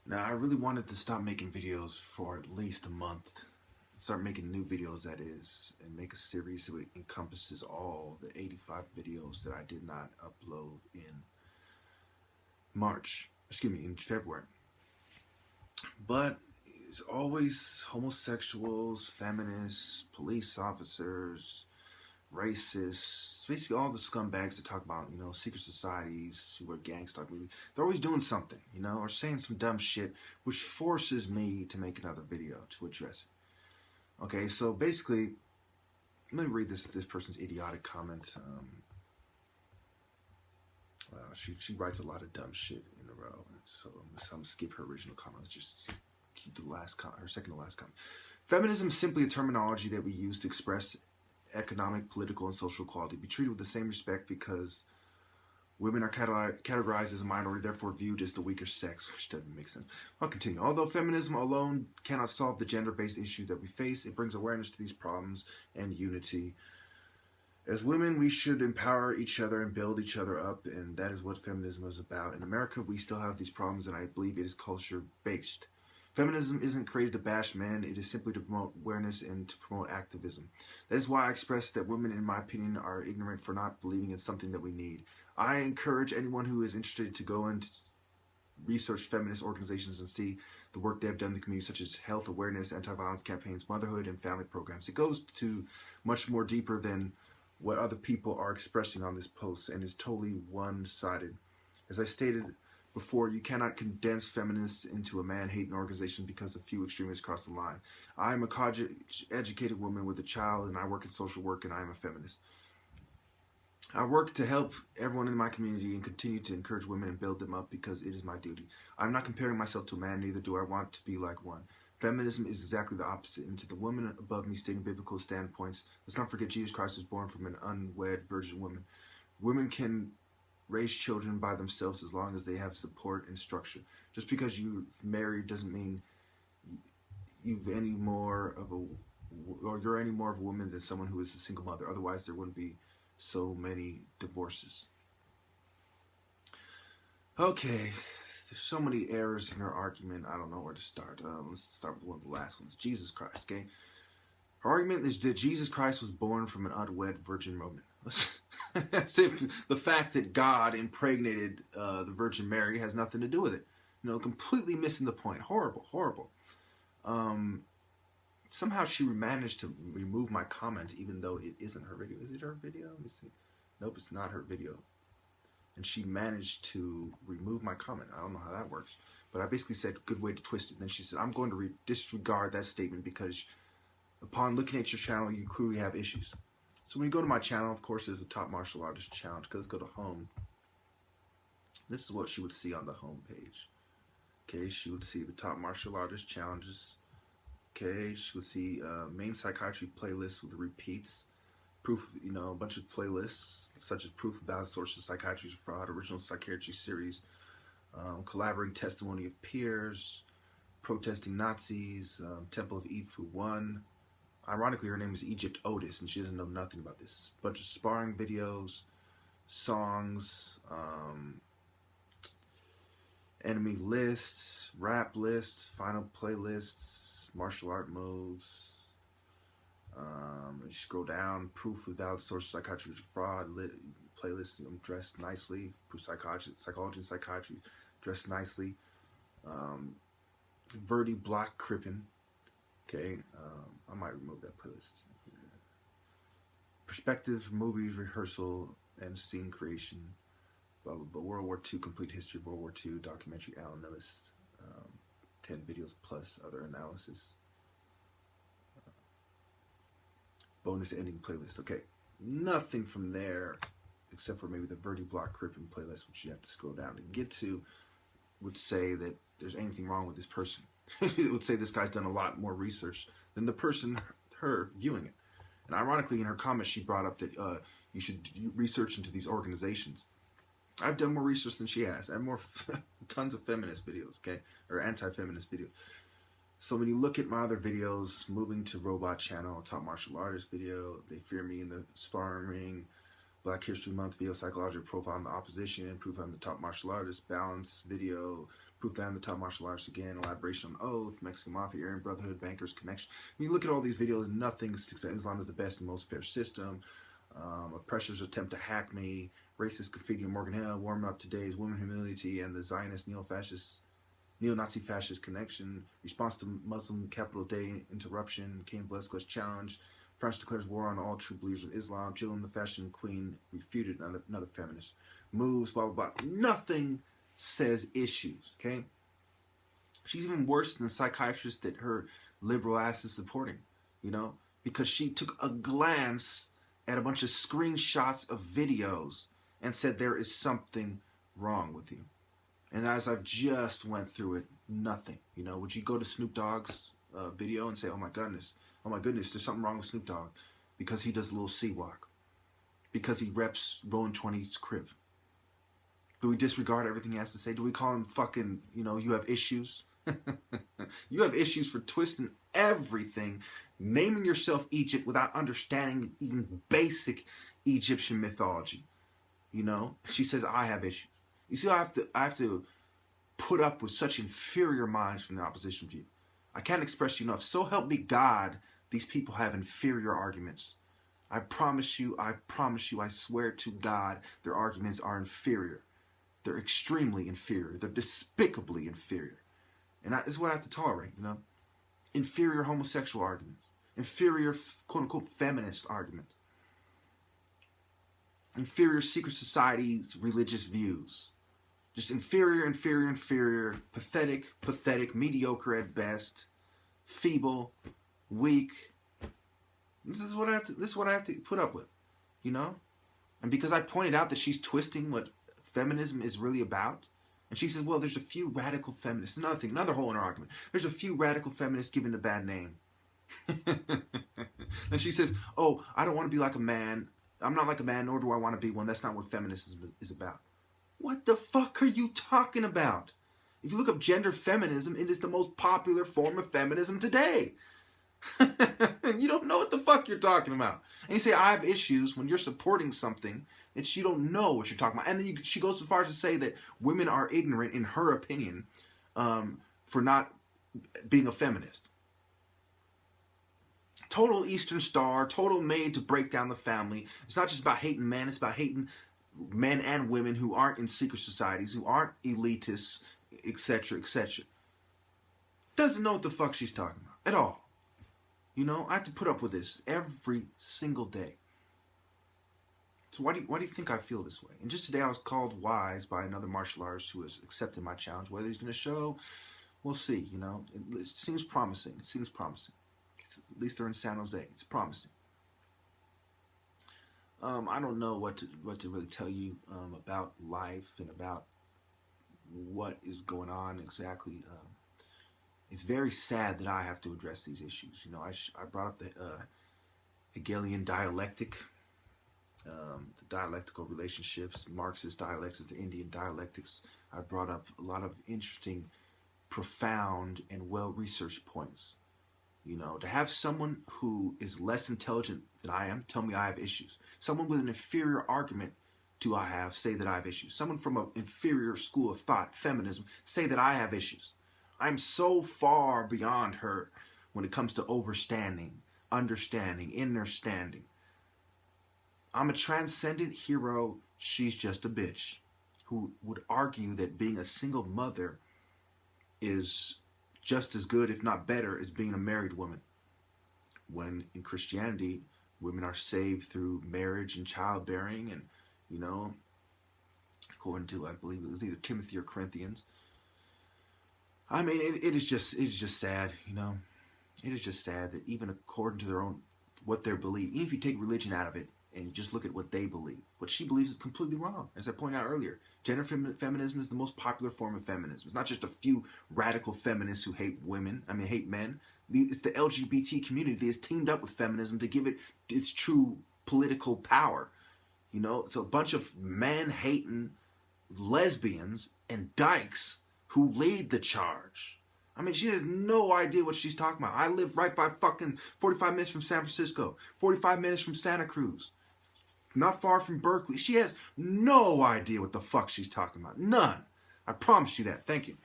Now, I really wanted to stop making videos for at least a month. Start making new videos, that is, and make a series that encompasses all the 85 videos that I did not upload in in February. But it's always homosexuals, feminists, police officers, racists, basically all the scumbags that talk about, secret societies, who are gangsta movies. They're always doing something, or saying some dumb shit, which forces me to make another video to address it. Okay, so basically, let me read this person's idiotic comment. She writes a lot of dumb shit in a row, so I'm gonna skip her original comment. Let's just keep her second to last comment. Feminism is simply a terminology that we use to express economic, political, and social equality. Be treated with the same respect because women are categorized as a minority, therefore viewed as the weaker sex, which doesn't make sense. I'll continue. Although feminism alone cannot solve the gender-based issues that we face, it brings awareness to these problems and unity. As women, we should empower each other and build each other up, and that is what feminism is about. In America, we still have these problems, and I believe it is culture-based. Feminism isn't created to bash men, it is simply to promote awareness and to promote activism. That is why I express that women, in my opinion, are ignorant for not believing it's something that we need. I encourage anyone who is interested to go and research feminist organizations and see the work they've done in the community, such as health awareness, anti-violence campaigns, motherhood, and family programs. It goes to much more deeper than what other people are expressing on this post and is totally one-sided. As I stated before, you cannot condense feminists into a man-hating organization because a few extremists cross the line. I am a college-educated woman with a child, and I work in social work, and I am a feminist. I work to help everyone in my community and continue to encourage women and build them up because it is my duty. I'm not comparing myself to a man, neither do I want to be like one. Feminism is exactly the opposite, and to the women above me stating biblical standpoints, let's not forget Jesus Christ was born from an unwed virgin woman. Women can raise children by themselves as long as they have support and structure. Just because you're married doesn't mean you're any more of a woman than someone who is a single mother. Otherwise, there wouldn't be so many divorces. Okay, there's so many errors in her argument. I don't know where to start. Let's start with one of the last ones. Jesus Christ. Okay, her argument is that Jesus Christ was born from an unwed virgin woman. As if the fact that God impregnated the Virgin Mary has nothing to do with it. Completely missing the point. Horrible, horrible. Somehow she managed to remove my comment, even though it isn't her video. Is it her video? Let me see. Nope, it's not her video. And she managed to remove my comment. I don't know how that works. But I basically said, good way to twist it. And then she said, I'm going to disregard that statement because upon looking at your channel, you clearly have issues. So when you go to my channel, of course, there's the Top Martial Artist Challenge. Let's go to home. This is what she would see on the home page. Okay, she would see the Top Martial Artist Challenges. Okay, she would see main psychiatry playlists with repeats. Proof, a bunch of playlists, such as Proof of Valid Sources, Psychiatry is Fraud, Original Psychiatry Series, Collaborating Testimony of Peers, Protesting Nazis, Temple of Ifu 1. Ironically, her name is Egypt Otis, and she doesn't know nothing about this. A bunch of sparring videos, songs, enemy lists, rap lists, final playlists, martial art moves. You scroll down, Proof of Valid Sources, Psychiatry is Fraud, playlist, dressed nicely, Proof Psychology and Psychiatry, dressed nicely. Verdi Block Crippen. Okay, I might remove that playlist. Perspective, movies, rehearsal, and scene creation. Blah, blah, blah. World War II, complete history of World War II, documentary analyst, 10 videos plus other analysis. Bonus ending playlist. Okay, nothing from there except for maybe the Verdi Block Crippen playlist, which you have to scroll down to get to, would say that there's anything wrong with this person. It would say this guy's done a lot more research than the person, her, viewing it. And ironically, in her comments, she brought up that you should research into these organizations. I've done more research than she has. I have more tons of feminist videos, okay, or anti-feminist videos. So when you look at my other videos, moving to Robot Channel, Top Martial Artist video, They Fear Me in the Sparring Ring, Black History Month video, Psychological Profile on the Opposition, Proof I'm the Top Martial Artist, Balance video, Proof that I'm the top martial artist again. Elaboration on oath. Mexican Mafia, Aryan Brotherhood, Bankers Connection. When you look at all these videos, nothing. Islam is the best and most fair system. Oppressors attempt to hack me. Racist graffiti. Morgan Hill. Warm up today's women humility and the Zionist neo-Nazi fascist connection. Response to Muslim capital day interruption. Cain Velasquez challenge. France declares war on all true believers of Islam. Jill the fashion queen refuted another feminist. Moves, blah, blah, blah. Nothing says issues, okay? She's even worse than the psychiatrist that her liberal ass is supporting, you know? Because she took a glance at a bunch of screenshots of videos and said there is something wrong with you. And as I've just went through it, nothing. You know, would you go to Snoop Dogg's video and say, oh my goodness, there's something wrong with Snoop Dogg because he does a little C-Walk, because he reps Rolling 20's crib? Do we disregard everything he has to say? Do we call him fucking, you know, you have issues? You have issues for twisting everything, naming yourself Egypt without understanding even basic Egyptian mythology. You know, she says, I have issues. You see, I have to put up with such inferior minds from the opposition view. I can't express you enough. So help me God, these people have inferior arguments. I promise you, I swear to God, their arguments are inferior. They're extremely inferior. They're despicably inferior. And this is what I have to tolerate, you know? Inferior homosexual arguments. Inferior, quote-unquote, feminist arguments. Inferior secret society's religious views. Just inferior, pathetic, mediocre at best, feeble, weak. This is what I have to put up with, you know? And because I pointed out that she's twisting what feminism is really about, and she says, well, there's a few radical feminists. Another thing, another hole in her argument. There's a few radical feminists given a bad name. And she says, oh, I don't want to be like a man. I'm not like a man, nor do I want to be one. That's not what feminism is about. What the fuck are you talking about? If you look up gender feminism, it is the most popular form of feminism today. And you don't know what the fuck you're talking about. And you say, I have issues when you're supporting something that you don't know what you're talking about. And then she goes so far as to say that women are ignorant, in her opinion, for not being a feminist. Total Eastern Star, total made to break down the family. It's not just about hating men, it's about hating men and women who aren't in secret societies, who aren't elitists, etc., etc. Doesn't know what the fuck she's talking about at all. You know, I have to put up with this every single day. So why do you think I feel this way? And just today I was called wise by another martial artist who has accepted my challenge. Whether he's going to show, we'll see, you know. It seems promising. It seems promising. At least they're in San Jose. It's promising. I don't know what to really tell you about life and about what is going on exactly. It's very sad that I have to address these issues. You know, I brought up the Hegelian dialectic, the dialectical relationships, Marxist dialectics, the Indian dialectics. I brought up a lot of interesting, profound, and well-researched points. You know, to have someone who is less intelligent than I am tell me I have issues. Someone with an inferior argument say that I have issues. Someone from an inferior school of thought, feminism, say that I have issues. I'm so far beyond her when it comes to overstanding, understanding, understanding. I'm a transcendent hero. She's just a bitch who would argue that being a single mother is just as good, if not better, as being a married woman. When in Christianity, women are saved through marriage and childbearing, and, you know, according to, I believe it was either Timothy or Corinthians. I mean, it is just sad, you know. It is just sad that even according to their own, what they believe, even if you take religion out of it and you just look at what they believe, what she believes is completely wrong. As I pointed out earlier, gender feminism is the most popular form of feminism. It's not just a few radical feminists who hate hate men. It's the LGBT community that has teamed up with feminism to give it its true political power. You know, it's a bunch of man-hating lesbians and dykes who lead the charge. I mean, she has no idea what she's talking about. I live right by fucking 45 minutes from San Francisco, 45 minutes from Santa Cruz, not far from Berkeley. She has no idea what the fuck she's talking about. None. I promise you that. Thank you.